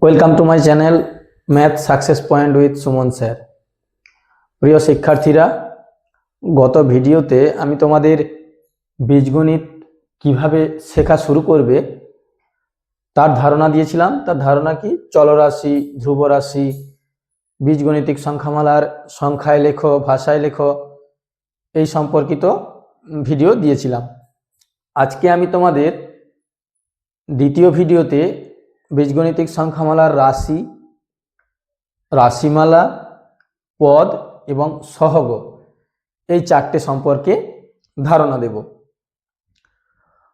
Welcome to my channel math success point with Suman sir. প্রিয় শিক্ষার্থীরা, গত ভিডিওতে আমি তোমাদের বীজগণিত কিভাবে শেখা শুরু করবে তার ধারণা দিয়েছিলাম। তার ধারণা কি? চলরাশি, ধ্রুবরাশি, বীজগণিতিক সংখ্যামালার সংখ্যায় লেখো, ভাষায় লেখো, এই সম্পর্কিত ভিডিও দিয়েছিলাম। আজকে আমি তোমাদের দ্বিতীয় ভিডিওতে বীজগণিতিক সংখ্যামালার রাশি, রাশিমালা, পদ এবং সহগ এই চারটে সম্পর্কে ধারণা দেব।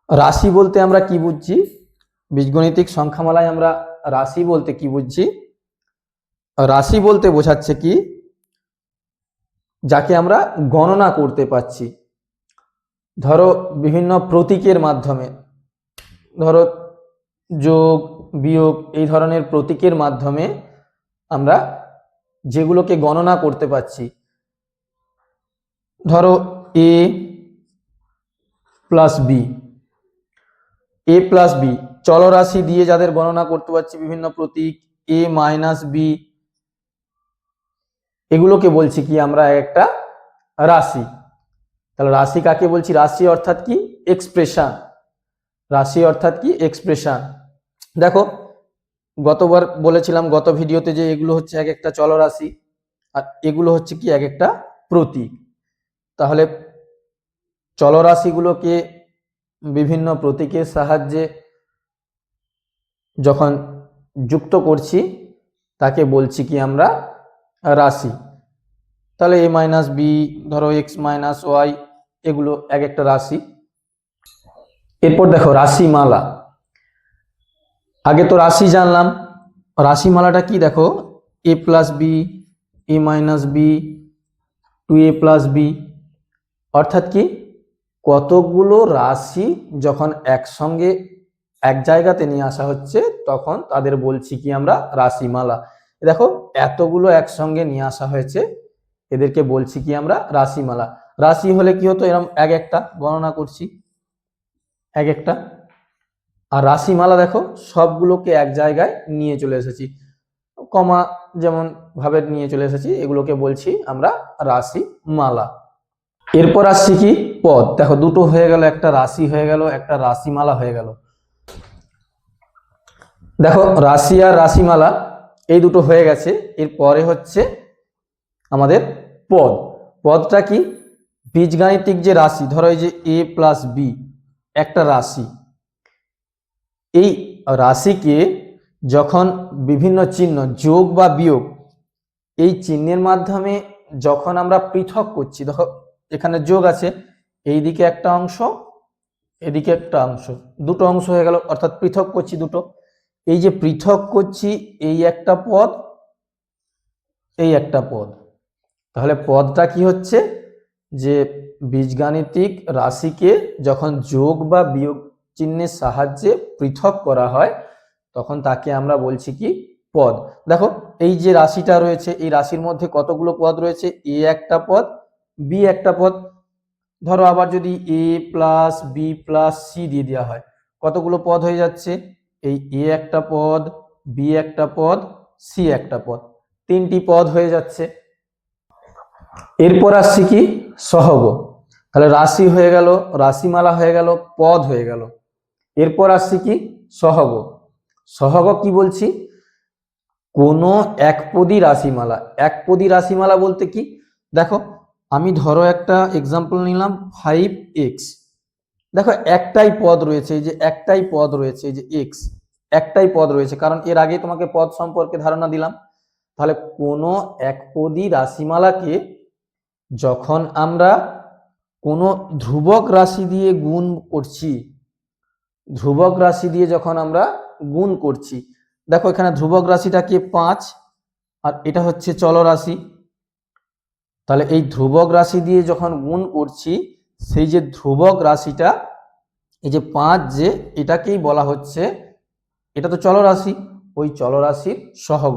রাশি বলতে আমরা কি বুঝছি? বীজগণিতিক সংখ্যামালায় আমরা রাশি বলতে কি বুঝছি? রাশি বলতে বোঝাচ্ছে কি, যাকে আমরা গণনা করতে পারছি। ধরো বিভিন্ন প্রতীকের মাধ্যমে, ধরো যোগ, বিয়োগ, এই ধরনের প্রতীকের মাধ্যমে আমরা যেগুলোকে গণনা করতে পারছি। ধরো এ প্লাস বি, এ প্লাস বি, চলরাশি দিয়ে যাদের গণনা করতে পারছি, বিভিন্ন প্রতীক এ মাইনাস বি, এগুলোকে বলছি কি আমরা একটা রাশি। তাহলে রাশি কাকে বলছি? রাশি অর্থাৎ কি? এক্সপ্রেশন। রাশি অর্থাৎ কি? এক্সপ্রেশন। দেখো, গতবার বলেছিলাম গত ভিডিওতে যে এগুলো হচ্ছে এক একটা চলরাশি আর এগুলো হচ্ছে কি এক একটা প্রতীক। তাহলে চলরাশিগুলোকে বিভিন্ন প্রতীকের সাহায্যে যখন যুক্ত করছি তাকে বলছি কি আমরা রাশি। তাহলে এ মাইনাস বি, ধরো এক্স মাইনাস ওয়াই, এগুলো এক একটা রাশি। এরপর দেখো রাশিমালা। আগে তো রাশি জানলাম, রাশিমালাটা কি? দেখো এ প্লাস বি, এ মাইনাস বি, টু এ প্লাস বি, অর্থাৎ কি কতগুলো রাশি যখন একসঙ্গে এক জায়গাতে নিয়ে আসা হচ্ছে তখন তাদের বলছি কি আমরা রাশিমালা। দেখো এতগুলো একসঙ্গে নিয়ে আসা হয়েছে, এদেরকে বলছি কি আমরা রাশিমালা। রাশি হলে কি হতো? এরকম এক একটা গণনা করছি, এক একটা। আর রাশিমালা দেখো সবগুলোকে এক জায়গায় নিয়ে চলে এসেছি, কমা যেমন ভাবে নিয়ে চলে এসেছি, এগুলোকে বলছি আমরা রাশিমালা। এরপর আসছি কি পদ। দেখো দুটো হয়ে গেল, একটা রাশি হয়ে গেল, একটা রাশিমালা হয়ে গেল। দেখো রাশি আর রাশিমালা এই দুটো হয়ে গেছে। এরপরে হচ্ছে আমাদের পদ। পদটা কি? বীজগাণিতিক যে রাশি, ধরো এই যে এ প্লাস বি একটা রাশি, এই রাশিকে যখন বিভিন্ন চিহ্ন যোগ বা বিয়োগ এই চিহ্নের মাধ্যমে যখন আমরা পৃথক করছি, দেখো এখানে যোগ আছে, এই দিকে একটা অংশ, এদিকে একটা অংশ, দুটো অংশ হয়ে গেল, অর্থাৎ পৃথক করছি দুটো। এই যে পৃথক করছি, এই একটা পদ, এই একটা পদ। তাহলে পদটা কি হচ্ছে? যে বীজগাণিতিক রাশিকে যখন যোগ বা বিয়োগ চিহ্নের সাহায্যে পৃথক করা হয় তখন তাকে আমরা বলছি কি পদ। দেখো এই যে রাশিটা রয়েছে, এই রাশির মধ্যে কতগুলো পদ রয়েছে? এ একটা পদ, বি একটা পদ। ধরো আবার যদি এ প্লাস বি প্লাস সি দিয়ে দেওয়া হয়, কতগুলো পদ হয়ে যাচ্ছে? এই এ একটা পদ, বি একটা পদ, সি একটা পদ, তিনটি পদ হয়ে যাচ্ছে। এরপর আসছি কি সহগ। তাহলে রাশি হয়ে গেল, রাশিমালা হয়ে গেল, পদ হয়ে গেল। এরপর আসছি কি সহগ। সহগ কি বলছি? কোন একপদী রাশিমালা। একপদী রাশিমালা বলতে কি? দেখো আমি ধরো একটা এক্সাম্পল নিলাম 5x। দেখো একটাই পদ রয়েছে, এই যে একটাই পদ রয়েছে, এই যে x একটাই পদ রয়েছে, কারণ এর আগে তোমাকে পদ সম্পর্কে ধারণা দিলাম। তাহলে কোন একপদী রাশিমালাকে যখন আমরা কোনো ধ্রুবক রাশি দিয়ে গুণ করছি, ধ্রুবক রাশি দিয়ে যখন আমরা গুণ করছি, দেখো এখানে ধ্রুবক রাশিটা কি 5 আর এটা হচ্ছে চলরাশি। তাহলে এই ধ্রুবক রাশি দিয়ে যখন গুণ করছি, সেই যে ধ্রুবক রাশিটা, এই যে 5, যে এটাকেই বলা হচ্ছে, এটা তো চলরাশি, ওই চলরাশির সহগ।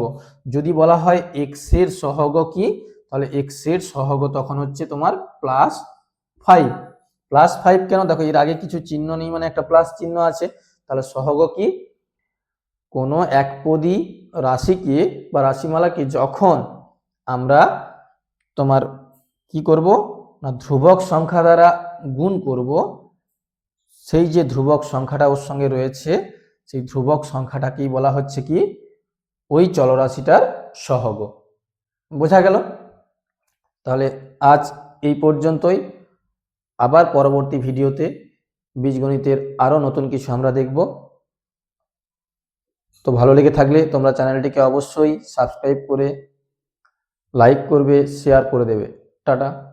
যদি বলা হয় x এর সহগ কি, তাহলে x এর সহগ তখন হচ্ছে তোমার +5। +5 কেন? দেখো এর আগে কিছু চিহ্ন নেই, মানে একটা প্লাস চিহ্ন আছে। তাহলে সহগ কি? কোনো একপদী রাশিকে বা রাশিমালাকে যখন আমরা তোমার কি করব না ধ্রুবক সংখ্যা দ্বারা গুণ করব, সেই যে ধ্রুবক সংখ্যাটা ওর সঙ্গে রয়েছে সেই ধ্রুবক সংখ্যাটাকেই বলা হচ্ছে কি ওই চলরাশিটার সহগ। বোঝা গেল? তাহলে আজ এই পর্যন্তই। আবার পরবর্তী ভিডিওতে বীজগণিতের আরো নতুন কিছু আমরা দেখব। তো ভালো লেগে থাকলে তোমরা চ্যানেলটিকে অবশ্যই সাবস্ক্রাইব করে লাইক করবে, শেয়ার করে দেবে। টাটা।